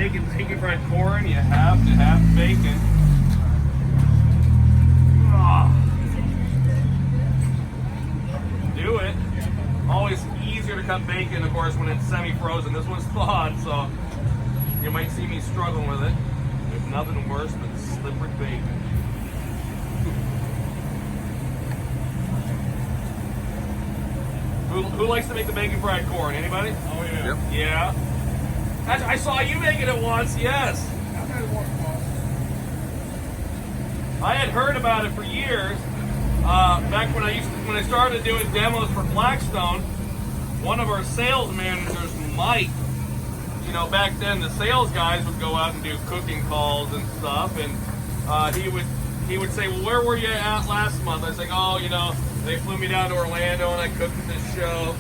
making bacon fried corn, you have to have bacon. Do it. Always easier to cut bacon, of course, when it's semi-frozen. This one's thawed, so you might see me struggling with it. There's nothing worse than slippery bacon. Who likes to make the bacon fried corn? Anybody? Oh yeah. Yep. Yeah. I saw you making it once, yes. I had heard about it for years. Back when I started doing demos for Blackstone, one of our sales managers, Mike, you know, back then the sales guys would go out and do cooking calls and stuff, and he would say, well, where were you at last month? I was like, oh, you know, they flew me down to Orlando and I cooked at this show.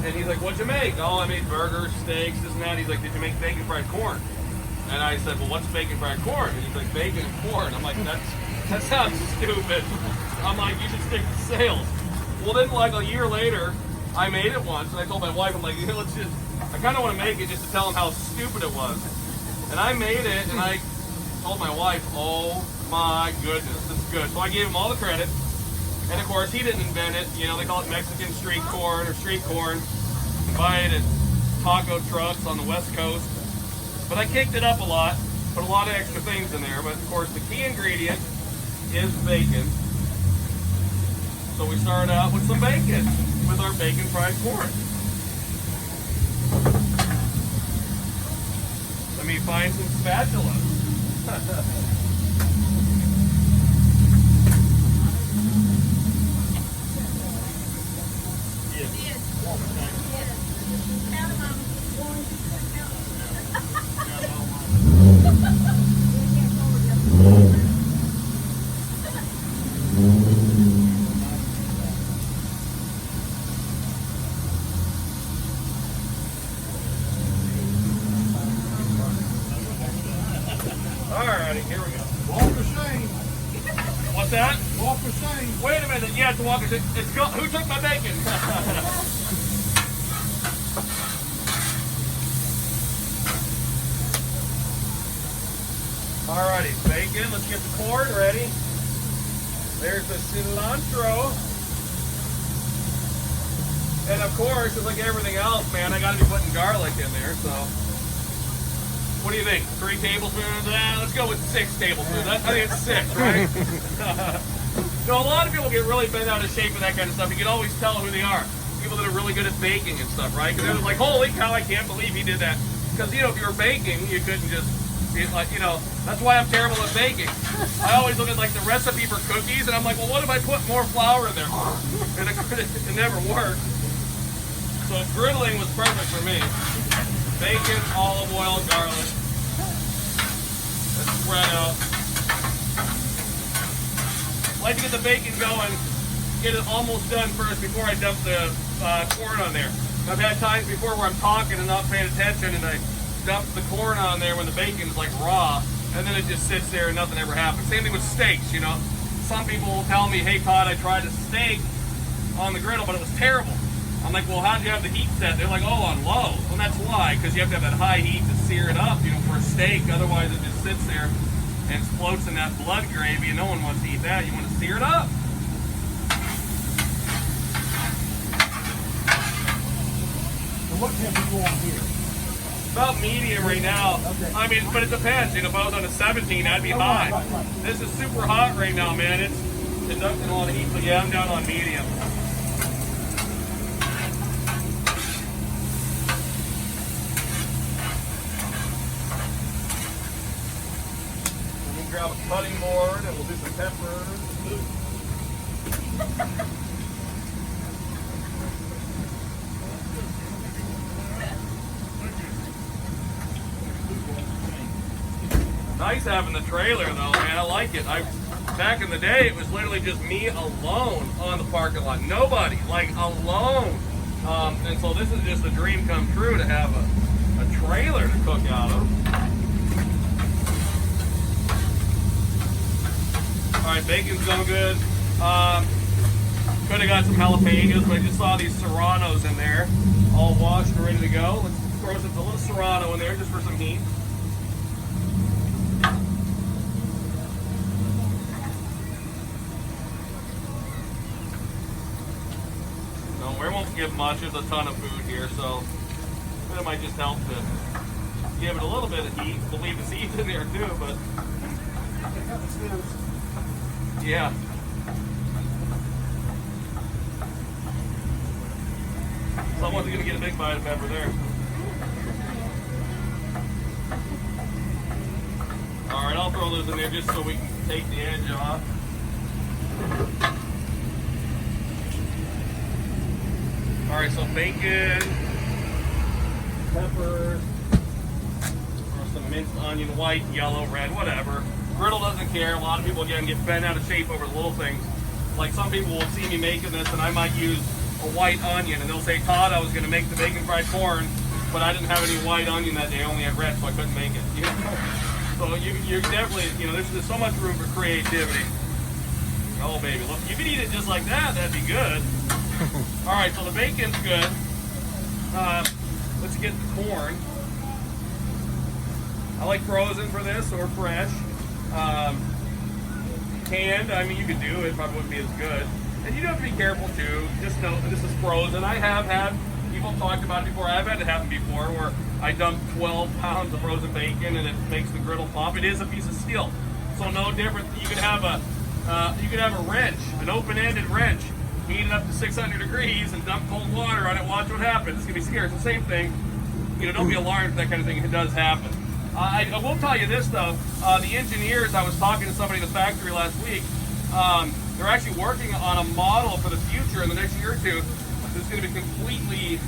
And he's like, what'd you make? Oh, I made burgers, steaks, this and that. He's like, did you make bacon fried corn? And I said, well, what's bacon fried corn? And he's like, bacon and corn. I'm like, that sounds stupid. I'm like, you should stick to sales. Well, then like a year later, I made it once, and I told my wife, I'm like, I kind of want to make it just to tell him how stupid it was. And I made it, and I told my wife, oh my goodness, this is good. So I gave him all the credit. And of course, he didn't invent it. You know, they call it Mexican street corn or street corn. You buy it at taco trucks on the West Coast. But I kicked it up a lot, put a lot of extra things in there. But of course, the key ingredient is bacon. So we started out with some bacon, with our bacon fried corn. Let me find some spatula. Alrighty, here we go. Walk of shame. What's that? Walk of shame. Wait a minute. Yeah, it's a walk of shame. Who took my bacon? Alrighty, bacon. Let's get the corn ready. There's the cilantro. And of course, just like everything else, man, I gotta be putting garlic in there, so. What do you think? 3 tablespoons? Let's go with 6 tablespoons. I think it's 6, right? No, a lot of people get really bent out of shape with that kind of stuff. You can always tell who they are. People that are really good at baking and stuff, right? Because they're like, holy cow, I can't believe he did that. Because, you know, if you were baking, you couldn't just be like, you know, that's why I'm terrible at baking. I always look at like the recipe for cookies, and I'm like, well, what if I put more flour in there? And it never worked. So griddling was perfect for me. Bacon, olive oil, garlic. Let's spread out. I like to get the bacon going, get it almost done first before I dump the corn on there. I've had times before where I'm talking and not paying attention, and I dump the corn on there when the bacon's like raw, and then it just sits there and nothing ever happens. Same thing with steaks, you know. Some people will tell me, hey Todd, I tried a steak on the griddle, but it was terrible. I'm like, well, how'd you have the heat set? They're like, oh, on low. Well, that's why, because you have to have that high heat to sear it up, you know, for a steak. Otherwise, it just sits there and floats in that blood gravy, and no one wants to eat that. You want to sear it up. So what temperature you on here? About medium right now. Okay. I mean, but it depends. You know, if I was on a 17, I'd be high. Right. This is super hot right now, man. It's conducting a lot of heat, but yeah, I'm down on medium. Grab a cutting board and we'll do some peppers. Nice having the trailer though, man. I like it. Back in the day, it was literally just me alone on the parking lot. Nobody, like alone. And so this is just a dream come true to have a trailer to cook out of. All right, bacon's going good. Could have got some jalapenos, but I just saw these serranos in there, all washed and ready to go. Let's throw a little serrano in there just for some heat. give much. There's a ton of food here, so it might just help to give it a little bit of heat. We'll leave the seeds in there too, but yeah. Someone's gonna get a big bite of pepper there. All right, I'll throw those in there just so we can take the edge off. All right, so bacon, peppers, or some minced onion, white, yellow, red, whatever. Griddle doesn't care. A lot of people, again, get bent out of shape over the little things. Like some people will see me making this and I might use a white onion and they'll say, Todd, I was gonna make the bacon fried corn, but I didn't have any white onion that day. I only had red, so I couldn't make it. You know? So you definitely, you know, there's so much room for creativity. Oh, baby, look, you could eat it just like that. That'd be good. All right, so the bacon's good. Let's get the corn. I like frozen for this or fresh. Canned, I mean, you could do it, probably wouldn't be as good. And you do have to be careful too. Just know this is frozen. I have had people talked about it before. I've had it happen before where I dump 12 pounds of frozen bacon and it makes the griddle pop. It is a piece of steel, so no different. You could have a wrench, an open-ended wrench, heat it up to 600 degrees and dump cold water on it. Watch what happens. It's gonna be scary. It's the same thing. You know, don't be alarmed if that kind of thing it does happen. I will tell you this though. The engineers, I was talking to somebody in the factory last week. They're actually working on a model for the future in the next year or two. That's going to be completely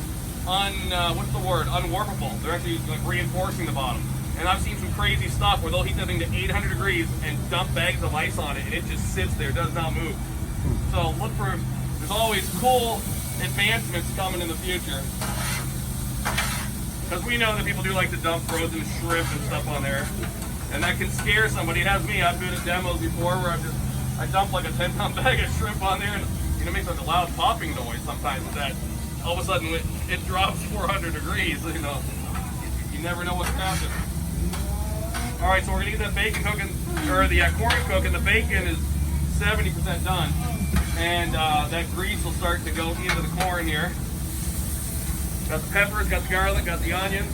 unwarpable. They're actually like reinforcing the bottom. And I've seen some crazy stuff where they'll heat that thing to 800 degrees and dump bags of ice on it, and it just sits there, does not move. So look for, there's always cool advancements coming in the future. Because we know that people do like to dump frozen shrimp and stuff on there. And that can scare somebody. It has me. I've been at demos before where I dump like a 10-pound bag of shrimp on there and it makes like a loud popping noise sometimes with that. All of a sudden it drops 400 degrees, you know. You never know what's happening. All right, so we're gonna get that bacon cooking, or the corn cooking. The bacon is 70% done. And that grease will start to go into the corn here. Got the peppers, got the garlic, got the onion.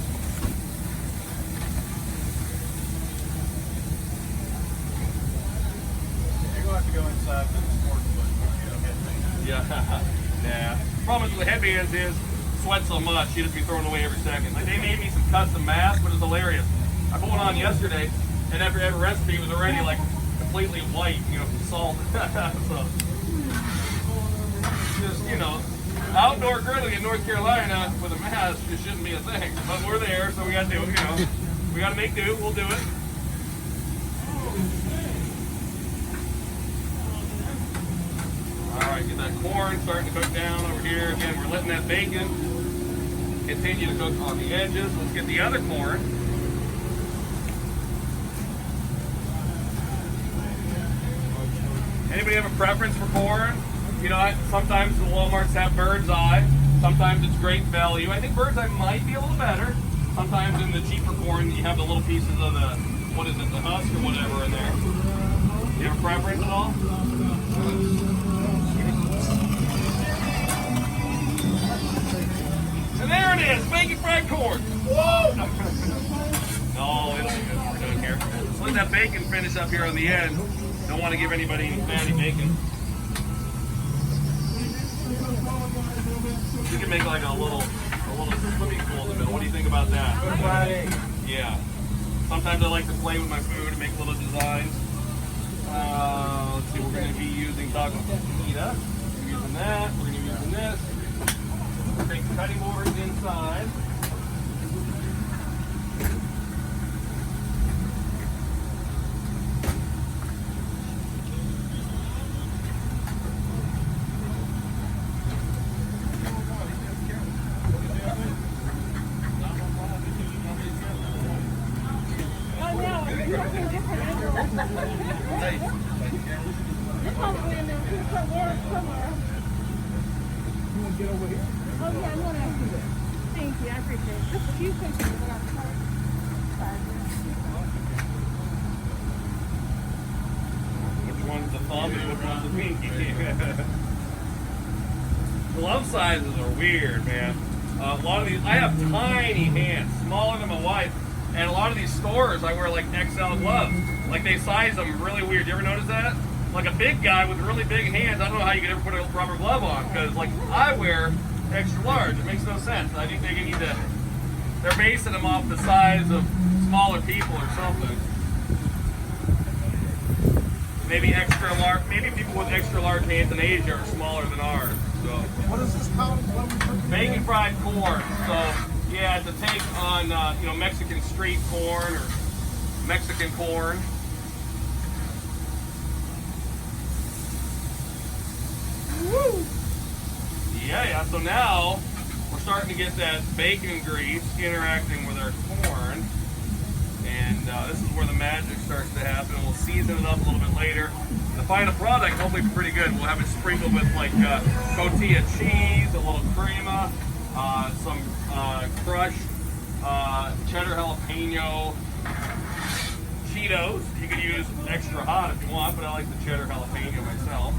You're going to have to go inside for the sport, but Yeah. Yeah. Problem with the headbands is sweat so much, you just be throwing away every second. Like they made me some custom masks, but it's hilarious. I put one on yesterday, and every recipe was already like completely white, you know, from salt. So, just, you know, outdoor grilling in North Carolina with a mask, it shouldn't be a thing. But we're there, so we got to do it, you know. We got to make do, we'll do it. All right, get that corn starting to cook down over here. Again, we're letting that bacon continue to cook on the edges. Let's get the other corn. Anybody have a preference for corn? You know, sometimes the Walmarts have bird's eye. Sometimes it's great value. I think bird's eye might be a little better. Sometimes in the cheaper corn, you have the little pieces of the, what is it, the husk or whatever in there. You have a preference at all? And there it is, bacon fried corn. Whoa! No, it'll be good. We're doing here. Let's let that bacon finish up here on the end. Don't want to give anybody any fatty bacon. We can make like a little swimming pool in the middle. What do you think about that? Yeah. Sometimes I like to play with my food and make little designs. Let's see, we're going to be using taco fajita. We're using that. We're going to be using this. We'll take the cutting boards inside. glove sizes are weird, man. A lot of these, I have tiny hands, smaller than my wife, and a lot of these stores I wear like XL gloves. Like they size them really weird. You ever notice that? Like a big guy with really big hands, I don't know how you could ever put a rubber glove on, because like I wear extra large. It makes no sense. I think they need to, they're basing them off the size of smaller people or something. Maybe extra large, maybe people with extra large hands in Asia are smaller than ours. So What is this called? What are we cooking? bacon fried corn. So yeah, it's a take on Mexican street corn or Mexican corn. Woo! Yeah. So now we're starting to get that bacon grease interacting with our corn, and this is where the magic starts to happen. We'll season it up a little bit later. The final product hopefully be pretty good. We'll have it sprinkled with like tortilla cheese, a little crema, some crushed cheddar jalapeno Cheetos. You can use extra hot if you want, but I like the cheddar jalapeno myself.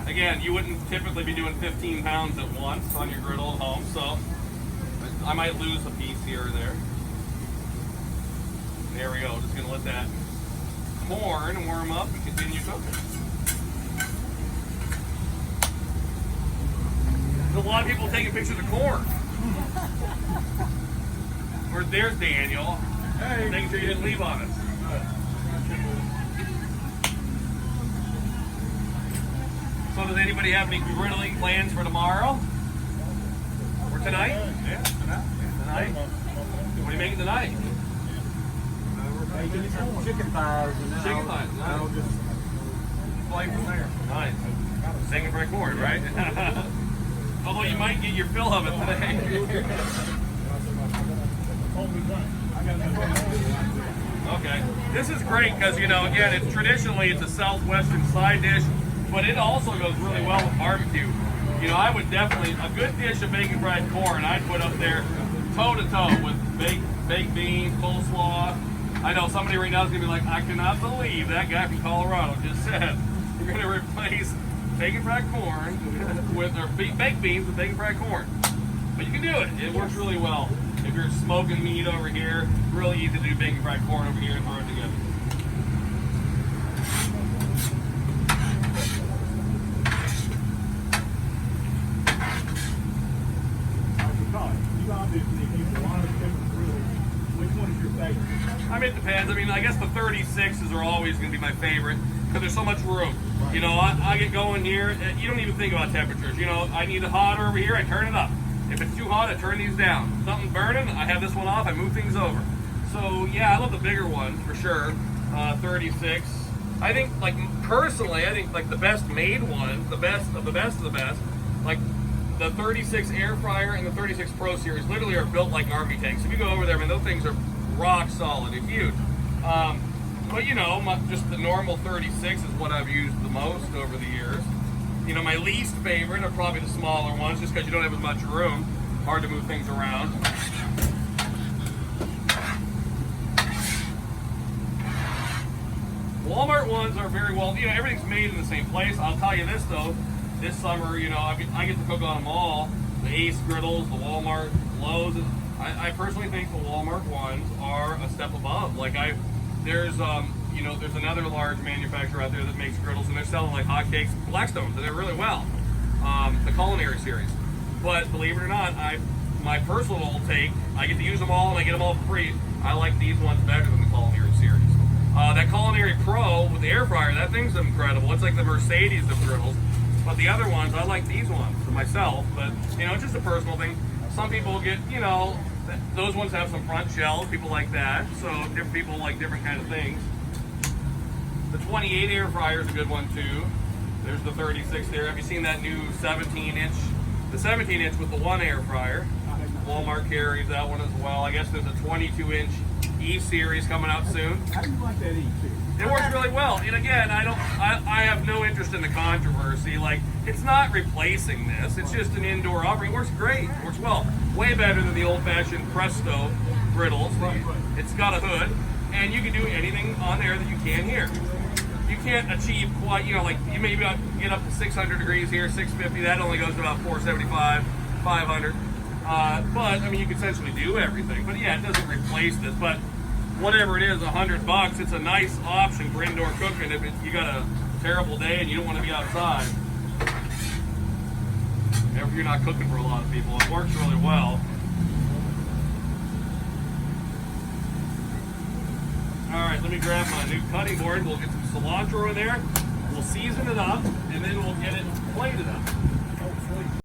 Again, you wouldn't typically be doing 15 pounds at once on your griddle at home, so I might lose a piece here or there. There we go. Just gonna let that corn warm up and continue cooking. There's a lot of people taking pictures of corn. There's Daniel. Hey. Making sure you didn't leave on us. So does anybody have any griddling plans for tomorrow? Or tonight? Yeah, Tonight? What are you making tonight? we're making some chicken thighs and then Chicken thighs, nice. I'll just play from there. Nice. Bacon fried corn, right? Although you might get your fill of it today. Okay. This is great because, again, it's traditionally it's a southwestern side dish, but it also goes really well with barbecue. I would definitely, a good dish of bacon fried corn, I'd put up there toe to toe with baked beans, coleslaw. I know somebody right now is going to be like, I cannot believe that guy from Colorado just said you're going to replace bacon fried corn with, or baked beans with bacon fried corn. But you can do it. It works really well. If you're smoking meat over here, really easy to do bacon fried corn over here and throw it together. I mean, it depends. I mean, I guess the 36s are always going to be my favorite because there's so much room. I get going here. You don't even think about temperatures. I need it hotter over here, I turn it up. If it's too hot, I turn these down. Something's burning, I have this one off, I move things over. So, yeah, I love the bigger ones for sure. 36. I think, personally, the best made ones, the best of the best of the best, like the 36 Air Fryer and the 36 Pro Series literally are built like army tanks. If you go over there, man, those things are rock solid. They're huge. But just the normal 36 is what I've used the most over the years. My least favorite are probably the smaller ones, just because you don't have as much room. Hard to move things around. Walmart ones are very well, everything's made in the same place. I'll tell you this though, this summer, I get to cook on them all. The Ace griddles, the Walmart Lowe's. I personally think the Walmart ones are a step above. There's another large manufacturer out there that makes griddles, and they're selling like hotcakes, Blackstones, and they're really well. The Culinary Series. But believe it or not, my personal take, I get to use them all and I get them all for free. I like these ones better than the Culinary Series. That Culinary Pro with the air fryer, that thing's incredible. It's like the Mercedes of griddles. But the other ones, I like these ones for myself. But it's just a personal thing. Some people get, those ones have some front shells. People like that. So different people like different kind of things. The 28 air fryer is a good one too. There's the 36 there. Have you seen that new 17-inch? The 17-inch with the one air fryer. Walmart carries that one as well. I guess there's a 22-inch E series coming out soon. How do you like that E series? It works really well. And again, I have no interest in the controversy. It's not replacing this. It's just an indoor offering. It works great. It works well. Way better than the old-fashioned Presto griddles. Right. It's got a hood. and you can do anything on there that you can here. You can't achieve quite, you know, like you maybe get up to 600 degrees here, 650. That only goes to about 475, 500. But I mean, you can essentially do everything. But yeah, it doesn't replace this. But whatever it is, $100, it's a nice option for indoor cooking if you got a terrible day and you don't want to be outside. If you're not cooking for a lot of people, it works really well. All right, let me grab my new cutting board. We'll get some cilantro in there. We'll season it up, and then we'll get it plated up.